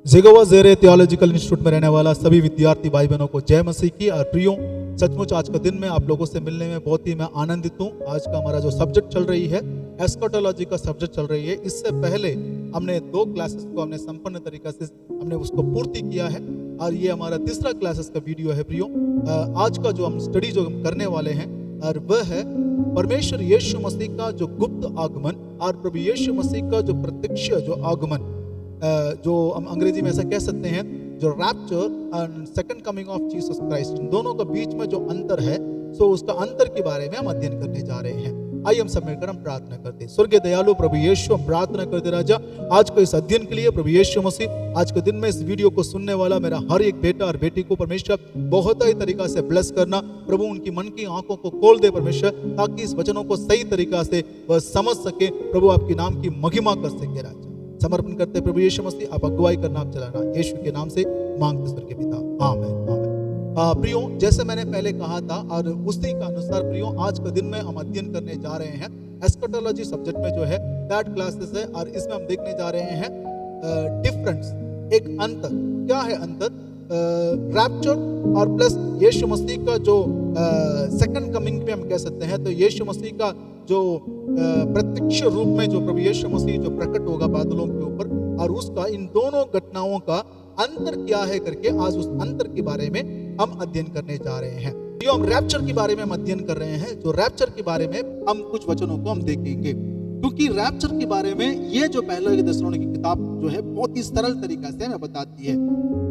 जिगोवा ज़ेरे theological institute में रहने वाला सभी विद्यार्थी भाई बहनों को जय मसीह की। और प्रियो, सचमुच आज का दिन में आप लोगों से मिलने में बहुत ही मैं आनंदित हूँ। आज का हमारा जो सब्जेक्ट चल रही है एस्कटोलॉजी का सब्जेक्ट चल रही है। इससे पहले हमने 2 क्लासेस को हमने संपन्न तरीके से हमने उसको पूर्ति किया है और ये हमारा तीसरा क्लासेस का वीडियो है। प्रियो, आज का जो हम स्टडी जो हम करने वाले हैं और वह है परमेश्वर यीशु मसीह का जो गुप्त आगमन और प्रभु यीशु मसीह का जो प्रत्यक्ष जो आगमन, जो हम अंग्रेजी में ऐसा कह सकते हैं जो rapture and second coming of Jesus Christ, इन दोनों के बीच में जो अंतर है, सो उसका अंतर के बारे में हम अध्ययन करने जा रहे हैं। आइए हम सब मिलकर हम प्रार्थना करते हैं। स्वर्गीय दयालु प्रभु यीशु, हम प्रार्थना करते राजा आज के इस अध्ययन के लिए प्रभु यीशु मसीह, आज के दिन में इस वीडियो को सुनने वाला मेरा हर एक बेटा और बेटी को परमेश्वर बहुत ही तरीका से ब्लेस करना। प्रभु उनकी मन की आंखों को खोल दे परमेश्वर, ताकि इस वचनों को सही तरीका से वह समझ सके। प्रभु आपके नाम की महिमा कर सके। राजा समर्पण करते प्रभु यीशु मसीह, आप अगुवाई करना, आप चलाना, यीशु के नाम से मांगते स्वर्गीय पिता, आमीन आमीन। प्रियो, जैसे मैंने पहले कहा था और उसी का अनुसार प्रियो आज के दिन में हम अध्ययन करने जा रहे हैं एस्कटोलॉजी सब्जेक्ट में जो है 3rd क्लासेस है और इसमें हम देखने जा रहे हैं डिफरेंस, एक अंतर। क्या है अंतर? रैप्चर और प्लस यीशु मसीह का जो सेकंड कमिंग पे हम कह सकते हैं, तो यीशु मसीह का जो प्रत्यक्ष रूप में जो प्रभु यीशु मसीह जो प्रकट होगा बादलों के ऊपर, और उसका इन दोनों घटनाओं का अंतर क्या है करके आज उस अंतर के बारे में हम अध्ययन करने जा रहे हैं। जो हम रैप्चर के बारे में हम अध्ययन कर रहे हैं, जो रैप्चर के बारे में हम कुछ वचनों को हम देखेंगे, क्योंकि रैप्चर के बारे में ये जो पहले दशलोनिकी की किताब जो है बहुत ही सरल तरीका से हमें बताती है।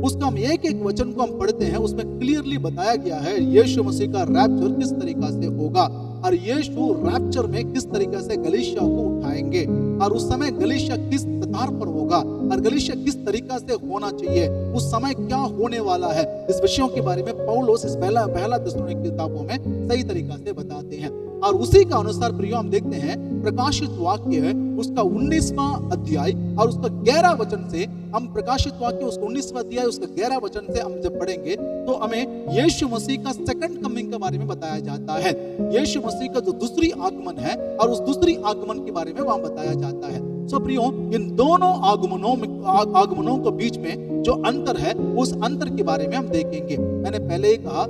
उसका हम एक एक वचन को हम पढ़ते हैं, उसमें क्लियरली बताया गया है यीशु मसीह का रैप्चर किस तरीका से होगा और यीशु रैप्चर में किस तरीके से गलीशिया को उठाएंगे और उस समय गलीशिया किस कतार पर होगा और गलीशिया किस तरीका से होना चाहिए, उस समय क्या होने वाला है। इस विषयों के बारे में पौलुस इस पहला दशलोनिकी की किताबों में सही तरीका से बताते हैं। और उसी का अनुसार प्रियो हम देखते हैं प्रकाशित वाक्य है उसका 19वां अध्याय और उसका 11 वचन से हम प्रकाशित वाक्य उसका 19वां अध्याय उसका 11 वचन से हम जब पढ़ेंगे तो हमें यीशु मसीह का सेकंड कमिंग के बारे में बताया जाता है। यीशु मसीह का जो दूसरी आगमन है और उस दूसरी आगमन के बारे में वहां बताया जाता है। सो प्रियो, इन दोनों आगमनों के बीच में जो अंतर है उस अंतर के बारे में हम देखेंगे। मैंने पहले ही कहा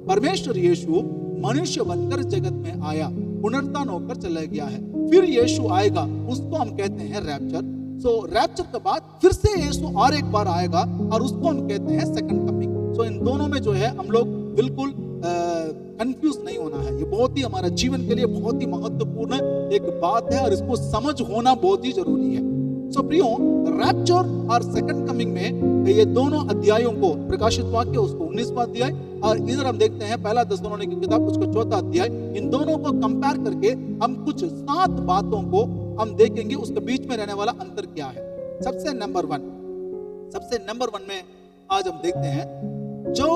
परमेश्वर यीशु मनुष्य बनकर जगत में आया, पुनरुत्थान होकर चला गया है, फिर यीशु आएगा, उसको हम कहते हैं रैप्चर। सो रैप्चर के बाद फिर से यीशु और एक बार आएगा और उसको हम कहते हैं सेकंड कमिंग। सो इन दोनों में जो है हम लोग बिल्कुल कंफ्यूज नहीं होना है। ये बहुत ही हमारा जीवन के लिए बहुत ही महत्वपूर्ण एक बात है और इसको समझ होना बहुत ही जरूरी है। सो प्रियो, रैप्चर और सेकंड कमिंग में ये दोनों अध्यायों को प्रकाशित वाक्य उसको 19वां अध्याय और इधर हम देखते हैं पहला दशलोनिकी की किताब उसका 4था अध्याय, इन दोनों को कंपेयर करके हम कुछ 7 बातों को हम देखेंगे, उसके बीच में रहने वाला अंतर क्या है। सबसे नंबर वन में आज हम देखते हैं जो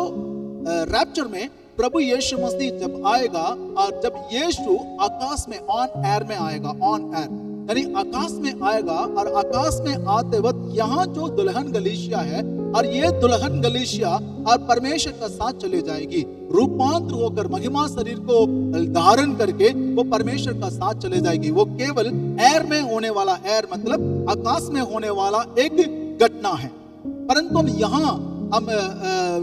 रैप्चर में प्रभु यीशु मसीह जब आएगा और जब यीशु आकाश में ऑन एयर में आएगा, ऑन एयर यानी आकाश में आएगा और आकाश में आते वक्त यहाँ जो दुल्हन गलीशिया है और ये दुल्हन गलीशिया और परमेश्वर का साथ चले जाएगी, रूपांतर होकर महिमा शरीर को धारण करके वो परमेश्वर का साथ चले जाएगी। वो केवल एयर में होने वाला, एयर मतलब आकाश में होने वाला एक घटना है। परंतु हम यहाँ हम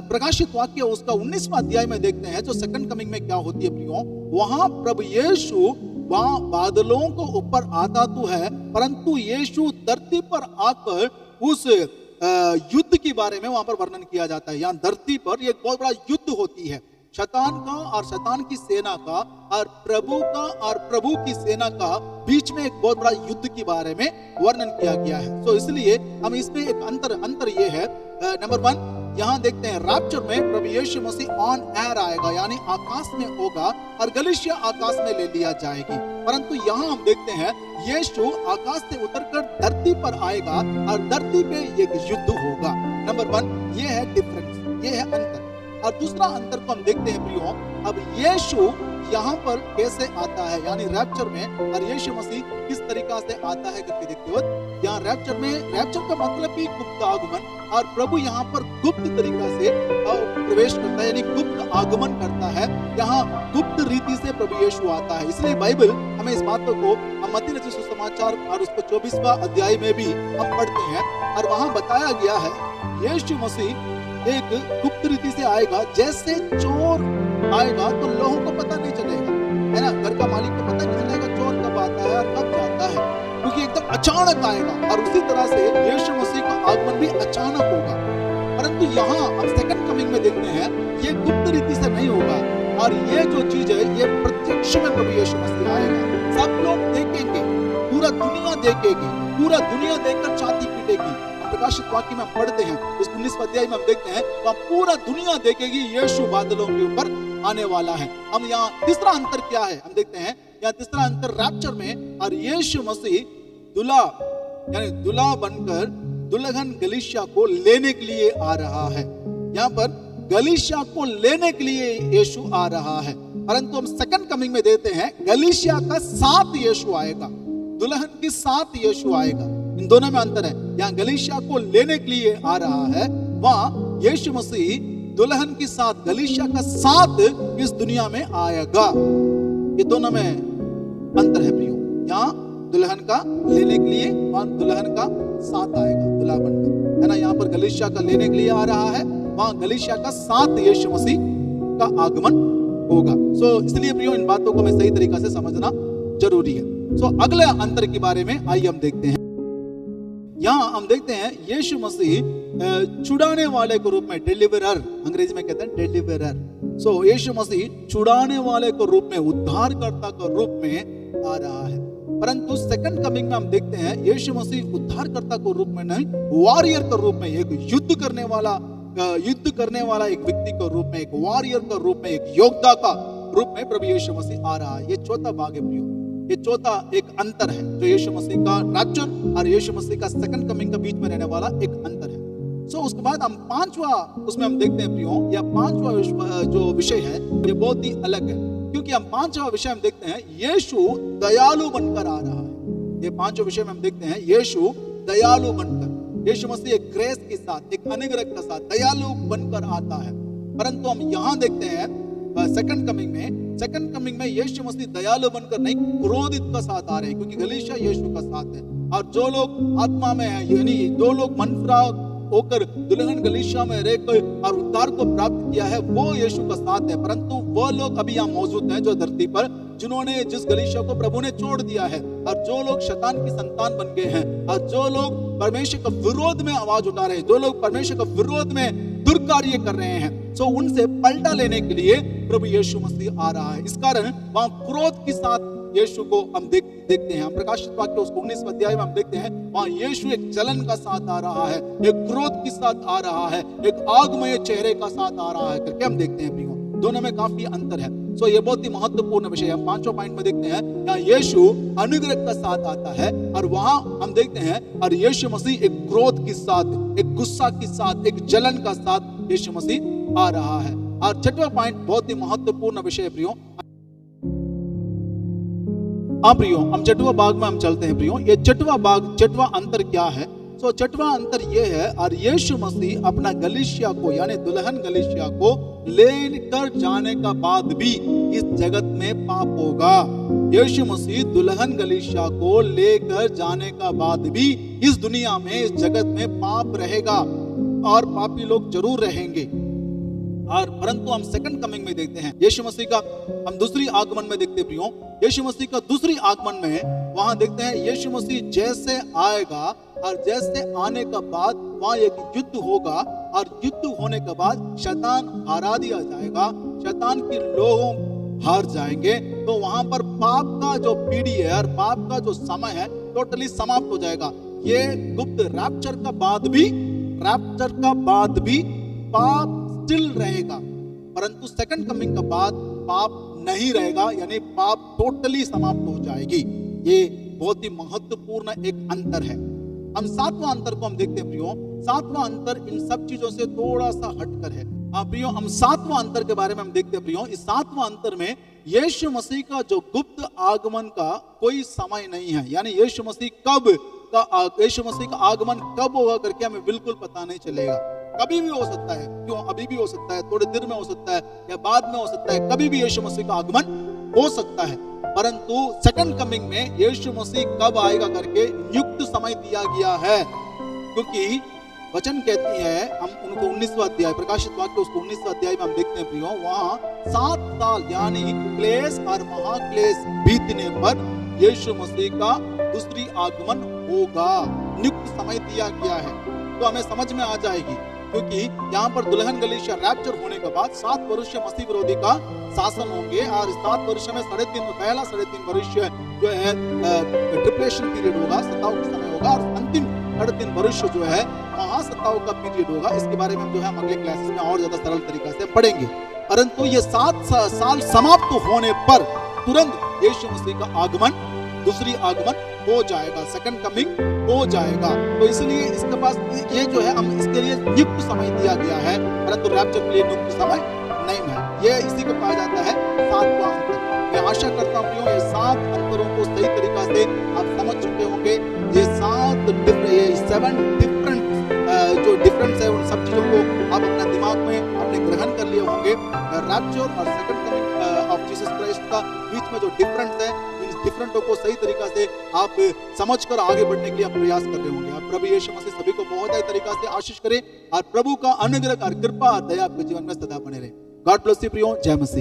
प्रकाशित वाक्य उसका 19वां अध्याय में देखते हैं जो सेकंड कमिंग में क्या होती है प्रियो। वहां प्रभु यीशु वहां बादलों को ऊपर आता तो है, परंतु यीशु धरती पर आकर उस युद्ध के बारे में वहां पर वर्णन किया जाता है। यहाँ धरती पर एक बहुत बड़ा युद्ध होती है, शैतान का और शैतान की सेना का और प्रभु का और प्रभु की सेना का बीच में एक बहुत बड़ा युद्ध के बारे में वर्णन किया गया है। तो इसलिए हम इसमें एक अंतर ये है, नंबर 1 यहाँ देखते हैं रैप्चर में प्रभु यीशु मसीह ऑन एयर आएगा यानी आकाश में होगा और गलीशिया आकाश में ले लिया जाएगी। परंतु यहाँ हम देखते हैं यीशु आकाश से उतरकर धरती पर आएगा और धरती पे एक युद्ध होगा। नंबर 1 ये है डिफरेंस, ये है अंतर। और दूसरा अंतर को हम देखते हैं प्रियो, अब यीशु यहाँ पर कैसे आता है यानी रैप्चर में और यीशु मसीह किस तरीका से आता है करके देखते वक्त यहाँ रैप्चर में, रैप्चर का मतलब भी गुप्त आगमन और प्रभु यहाँ पर गुप्त तरीका से प्रवेश करता है, यानी गुप्त आगमन करता है। यहाँ गुप्त रीति से प्रभु यीशु आता है। इसलिए बाइबल हमें इस बातों को, हम मत्ती रचित सुसमाचार और उसको 24वां अध्याय में भी हम पढ़ते हैं, और वहां बताया गया है यीशु मसीह एक गुप्त रीति से आएगा। जैसे चोर आएगा तो लोगों को पता नहीं चलेगा, है ना, घर का मालिक को पता नहीं चलेगा चोर कब आता है और कब जाता है, क्योंकि एकदम अचानक आएगा। और उसी तरह से यीशु मसीह का आगमन भी अचानक होगा। परंतु यहाँ हम सेकंड कमिंग में देखते हैं ये गुप्त रीति से नहीं होगा, और ये जो चीज है ये प्रत्यक्ष में प्रभु यीशु मसीह आएगा। सब लोग देखेंगे, पूरा दुनिया देखेगी, पूरा दुनिया देखकर छाती पीटेगी। प्रकाशित वाक्य में हम पढ़ते हैं, उस 19वें अध्याय में हम देखते हैं वहाँ पूरा दुनिया देखेगी यीशु बादलों के ऊपर आने वाला है। हम यहाँ तीसरा अंतर क्या है हम देखते हैं। यहाँ तीसरा अंतर रैप्चर में, और यीशु मसीह दुल्हा यानी दुल्हा बनकर दुल्हन गलीशिया को लेने के लिए आ रहा है। यहाँ पर गलीशिया को लेने के लिए यीशु आ रहा है। परंतु हम सेकंड कमिंग में देते हैं गलीशिया का साथ यीशु आएगा, दुल्हन के साथ यीशु आएगा। इन दोनों में अंतर है। यहाँ गलीशिया को लेने के लिए आ रहा है, वहां यीशु मसीह दुल्हन के साथ, गलीशिया का साथ इस दुनिया में आएगा। ये दोनों में अंतर है प्रियो। यहाँ दुल्हन का लेने के लिए, वहां दुल्हन का साथ आएगा दुल्हा बनकर, है ना। यहाँ पर गलीशिया का लेने के लिए आ रहा है, वहां गलीशिया का साथ यीशु मसीह का आगमन होगा। इसलिए प्रियो इन बातों को हमें सही तरीका से समझना जरूरी है। अगले अंतर के बारे में आइए हम देखते हैं। यहाँ हम देखते हैं यीशु मसीह छुड़ाने वाले के रूप में, डिलीवरर अंग्रेजी में कहते हैं डिलीवरर। यीशु मसीह छुड़ाने वाले के रूप में, उद्धारकर्ता के रूप में आ रहा है। परंतु सेकंड कमिंग में हम देखते हैं यीशु मसीह उद्धारकर्ता के रूप में नहीं, वॉरियर के रूप में, एक युद्ध करने वाला एक व्यक्ति के रूप में, एक वॉरियर के रूप में, एक योद्धा का रूप में प्रभु यीशु मसीह आ रहा है। ये चौथा भाग है प्रियो। ये चौथा एक अंतर है जो यीशु मसीह का रैप्चर और यीशु मसीह का सेकंड कमिंग के बीच में रहने वाला एक अंतर है। उसके बाद हम पांचवा उसमें हम देखते हैं प्रियो, या पांचवा जो विषय है ये बहुत ही अलग है, क्योंकि हम पांचवा विषय हम देखते हैं यीशु दयालु बनकर आ रहा है। ये पांचवा विषय में हम देखते हैं यीशु दयालु बनकर, यीशु मसीह एक ग्रेस के साथ, एक अनुग्रह के साथ दयालु बनकर आता है। परंतु हम यहाँ देखते हैं सेकंड कमिंग में यीशु मसीह दयालु बनकर नहीं, क्रोधित का साथ आ रहे हैं, क्योंकि गलीशिया यीशु का साथ है। और जो लोग आत्मा में है, यानी जो लोग मन फिरा होकर दुल्हन गलीशिया में रहकर और उद्धार को प्राप्त किया है, वो यीशु का साथ है। परंतु वो लोग अभी यहाँ मौजूद हैं जो धरती पर, जिन्होंने जिस गलीशिया को प्रभु ने छोड़ दिया है, और जो लोग शैतान की संतान बन गए हैं, और जो लोग परमेश्वर के विरोध में आवाज उठा रहे हैं, जो लोग परमेश्वर के विरोध में दुर्कार्य कर रहे हैं, उनसे पलटा लेने के लिए प्रभु यीशु मसीह आ रहा है। इस कारण वहां क्रोध के साथ यीशु को हम देखते हैं। हम प्रकाशित वाक्य उसको 19वें अध्याय में हम देखते हैं, वहां यीशु एक जलन का साथ आ रहा है, एक क्रोध के साथ आ रहा है, एक आगमय चेहरे का साथ आ रहा है करके हम देखते हैं। दोनों में काफी अंतर है। ये बहुत ही महत्वपूर्ण विषय है। हम पांचों पॉइंट में देखते हैं, यहाँ यीशु अनुग्रह का साथ आता है, और वहां हम देखते हैं और यीशु मसीह एक क्रोध के साथ, एक गुस्सा के साथ, एक जलन का साथ यीशु मसीह आ रहा है। और छठवां पॉइंट बहुत ही महत्वपूर्ण विषय है प्रियो। प्रियो हम छठवां भाग में हम चलते हैं प्रियो। ये छठवां अंतर क्या है? छठवां अंतर ये है, और यीशु मसीह अपना गलीशिया को यानी दुल्हन गलीशिया को लेकर जाने का बाद भी इस जगत में पाप होगा। यीशु मसीह दुल्हन गलीशिया को लेकर जाने का बाद भी इस दुनिया में, इस जगत में पाप रहेगा, और पापी लोग जरूर रहेंगे। और परंतु हम सेकंड कमिंग में देखते हैं यीशु मसीह का, हम दूसरी आगमन में देखते प्रियो, यीशु मसीह का दूसरी आगमन में वहां देखते हैं यीशु मसीह जैसे आएगा, और जैसे आने का बाद वहां एक युद्ध होगा, और युद्ध होने के बाद शैतान हरा दिया जाएगा, शैतान के लोगों हार जाएंगे। तो वहां पर पाप का जो पीढ़ी है और पाप का जो समय है टोटली समाप्त हो जाएगा। ये गुप्त रैप्चर का बाद भी पाप स्टिल रहेगा, परंतु सेकंड कमिंग का बाद पाप नहीं रहेगा, यानी पाप टोटली समाप्त हो जाएगी। ये बहुत ही महत्वपूर्ण एक अंतर है। हम सातवां अंतर को हम देखते हैं प्रियो। सातवां अंतर इन सब चीजों से थोड़ा सा हटकर है। प्रियो हम सातवां अंतर के बारे में हम देखते हैं प्रियो। इस सातवां अंतर में यीशु मसीह का जो गुप्त आगमन का कोई समय नहीं है, यानी यीशु मसीह का आगमन कब होगा करके हमें बिल्कुल पता नहीं चलेगा। कभी भी हो सकता है, क्यों अभी भी हो सकता है, थोड़ी देर में हो सकता है या बाद में हो सकता है, कभी भी यीशु मसीह का आगमन हो सकता है। परंतु सेकंड कमिंग में यीशु मसीह कब आएगा करके नियुक्त समय दिया गया है, क्योंकि वचन कहती है, हम उनको 19वां अध्याय प्रकाशित वाक्य उसको 19वां अध्याय में हम देखते हैं प्रियो, वहां 7 साल यानी क्लेश और महाक्लेश बीतने पर यीशु मसीह का दूसरी आगमन होगा, नियुक्त समय दिया गया है। तो हमें समझ में आ जाएगी, क्योंकि यहाँ पर दुल्हन गलीचा रैप्चर होने के बाद 7 वर्ष मसीह विरोधी का शासन होंगे और 7 वर्ष में पहला 3.5 वर्ष जो है ट्रिपलेशन पीरियड होगा, सत्ताओं का समय होगा, और अंतिम 3.5 वर्ष जो है महासत्ताओं का पीरियड होगा। इसके बारे में जो है हम अगले क्लासेस में और ज्यादा सरल तरीके से पढ़ेंगे। परंतु ये 7 साल समाप्त होने पर तुरंत यीशु मसीह का आगमन, दूसरी आगमन हो जाएगा, सेकंड कमिंग हो जाएगा। तो इसलिए इसके पास ये जो है हम इसके लिए नियुक्त समय दिया गया है, परंतु रैप्चर के लिए नियुक्त समय नहीं है। ये इसी को कहा जाता है 7वां अंतर। मैं आशा करता हूँ ये 7 अंतरों को सही तरीका से आप समझ चुके होंगे। ये 7 डिफरेंट जो डिफरेंस है उन सब चीजों को आप अपना दिमाग में अपने ग्रहण कर लिए होंगे। रैप्चर और second coming of Jesus Christ का बीच में जो डिफरेंस है, इन डिफरेंटों को सही तरीका से आप समझकर आगे बढ़ने के लिए आप प्रयास कर रहे होंगे। आप प्रभु यीशु मसीह सभी को बहुत ही तरीका से आशीष करे और प्रभु का अनुग्रह और कृपा और दया आपके जीवन में सदा बने रहे। गॉड ब्लेस यू प्रियो, जय मसीह।